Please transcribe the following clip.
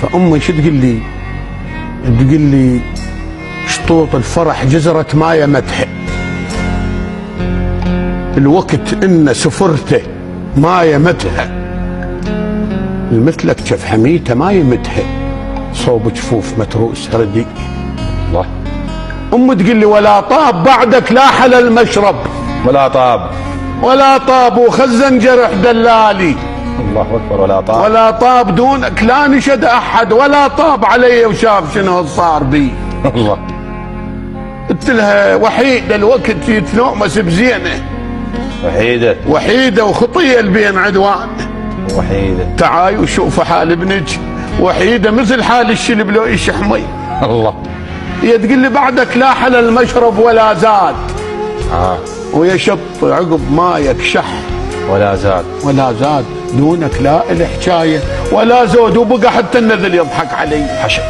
فامي شو تقول لي؟ تقول لي شطوط الفرح جزرة مايه مدح، الوقت ان سفرته مايه مدح، المثلك شف حميته مايه مدح، صوب جفوف متروس ردي. الله. امي تقول لي ولا طاب بعدك لا حل المشرب، ولا طاب وخزن جرح دلالي. الله اكبر. ولا طاب دونك لا نشد احد، ولا طاب علي وشاف شنو صار بي. الله. قلت لها وحيده الوقت يتنومس بزينه، وحيده وخطيه البين عدوان، تعاي وشوف حال ابنك وحيده مثل حال الشلب لو يشحمي. الله. هي تقول لي بعدك لا حل المشرب ولا زاد، ويشط عقب مايك شح ولا زاد، دونك لا الحكايه ولا زود، وبقى حتى النذل يضحك علي. حشا.